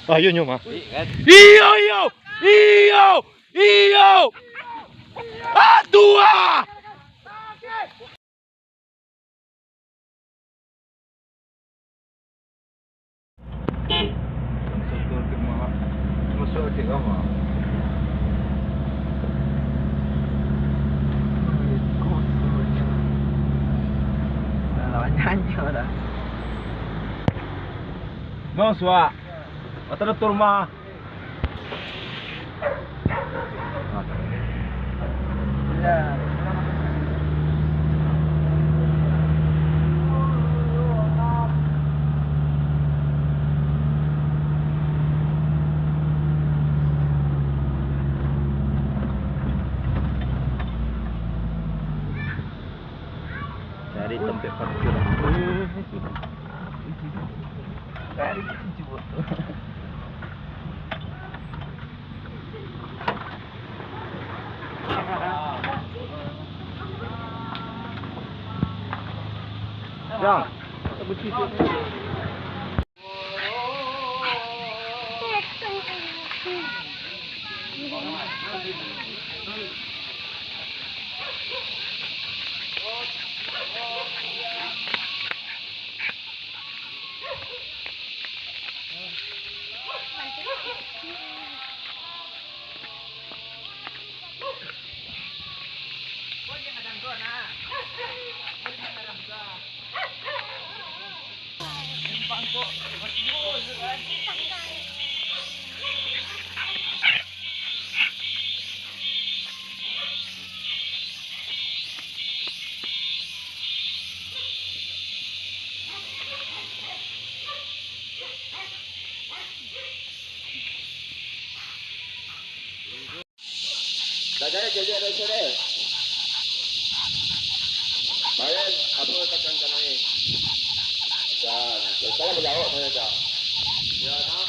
Ayun nyo ma. Iyo! Iyo! Iyo! Iyo! Ah! Dua! Mau suak, atau turma. Cari tempat parkir. Cari jemput. Jang, Dagangnya jadi ada sore. Bayan, apa katakan kanai? Dan, kalau menjawab saya dah. Ya, nak.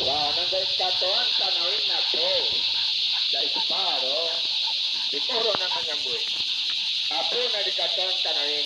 Wah, nanti katakan kanai nato. Dari separuh. Di corona menyambut. Apa nak dikatakan kanai?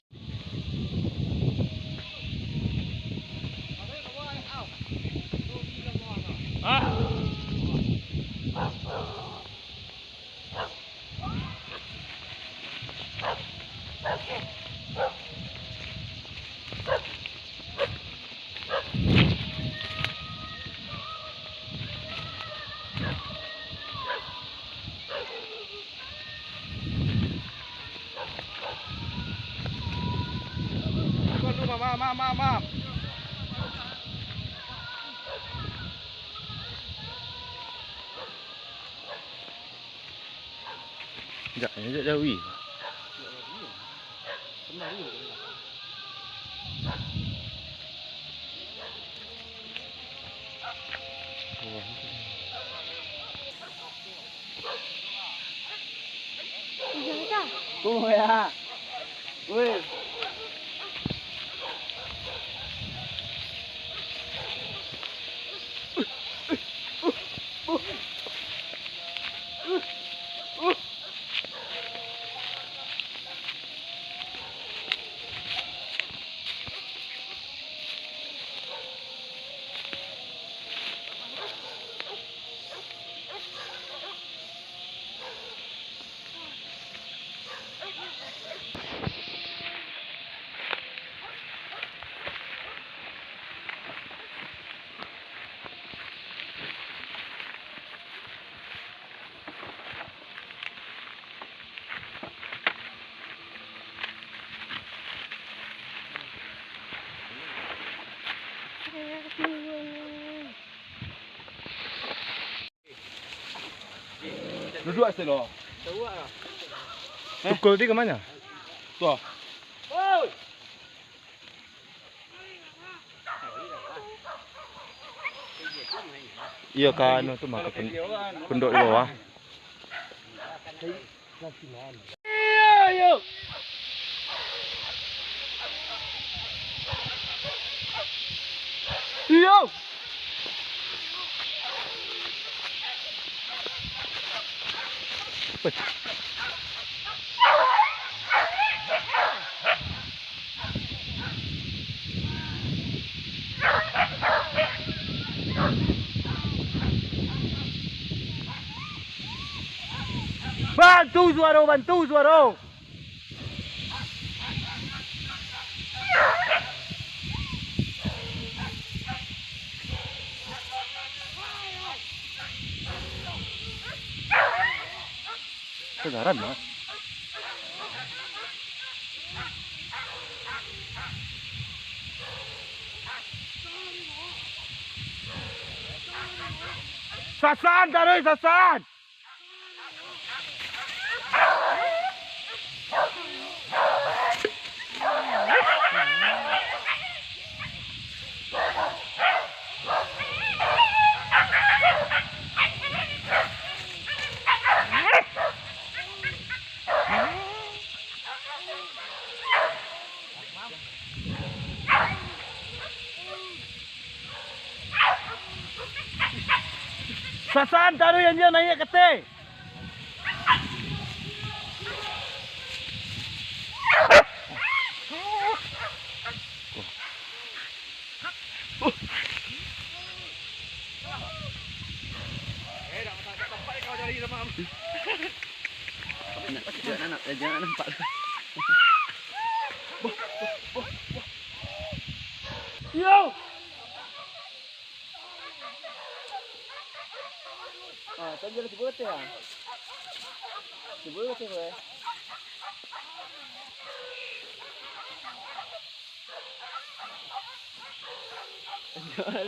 Maaf. Sekejap jauh. Oh ya. Woi. Duduk aja lo. Tukul di kemana? Tuh. Iya kan, itu mah pendok di bawah. Iya. Iya. Bantu suara, bantu suara. Kegaran lah. Sasan, taruh sasan. Sasan, taruh yang dia naik kete. Jangan nampak. Yo. Ah, tadi ada tiba kete ya. Tiba kete gue.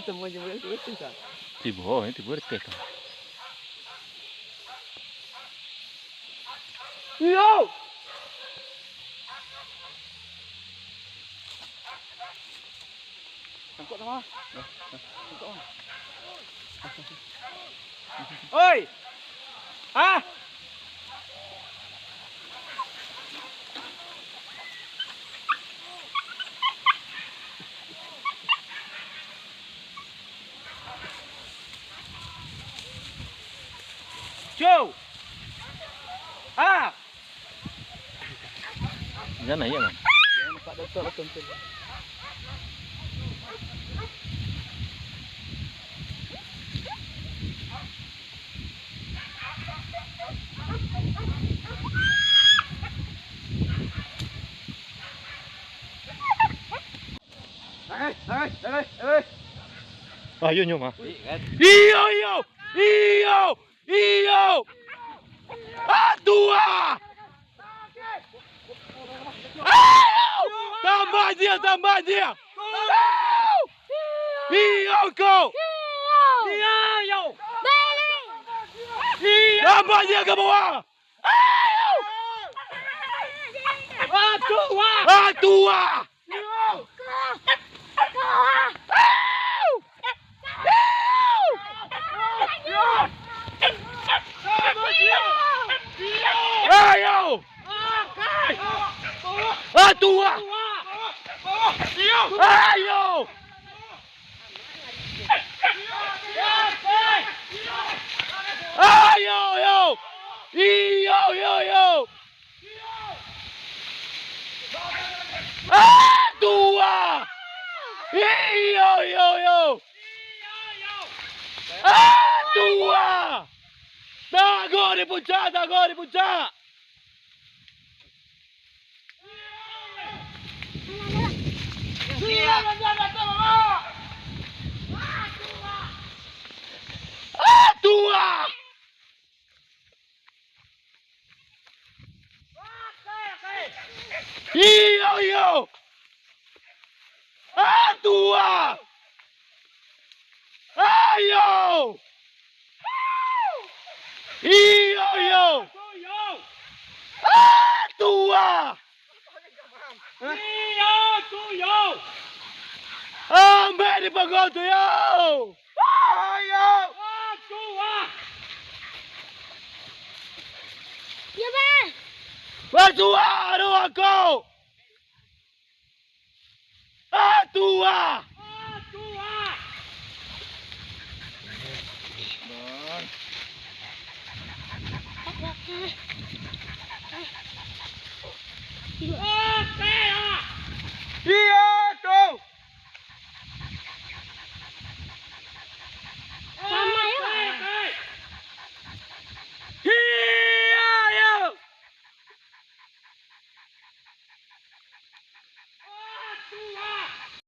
Semua jumlah kete kan. Tiba kete kan. Yo! Angkut sama. Angkut sama. Oi! Ah! Joe! Ah! Jangan ya, Bang. Ya, nampak betul. Ayo nyom ah. Iyo. Dua. Tambah dia. Iyo kau. Iyo. Tambah dia ke bawah. Dua. Ayo. Dua. Ayo. Ayo. Iyo. Dua. Iyo. Dua. Tago di puncak. Dua. Iyo. Dua. Ayo. Iyo. Dua. Ambil di panggung tu yo. Ayo. Ya, Bang. Dua aku. Dua. Iya.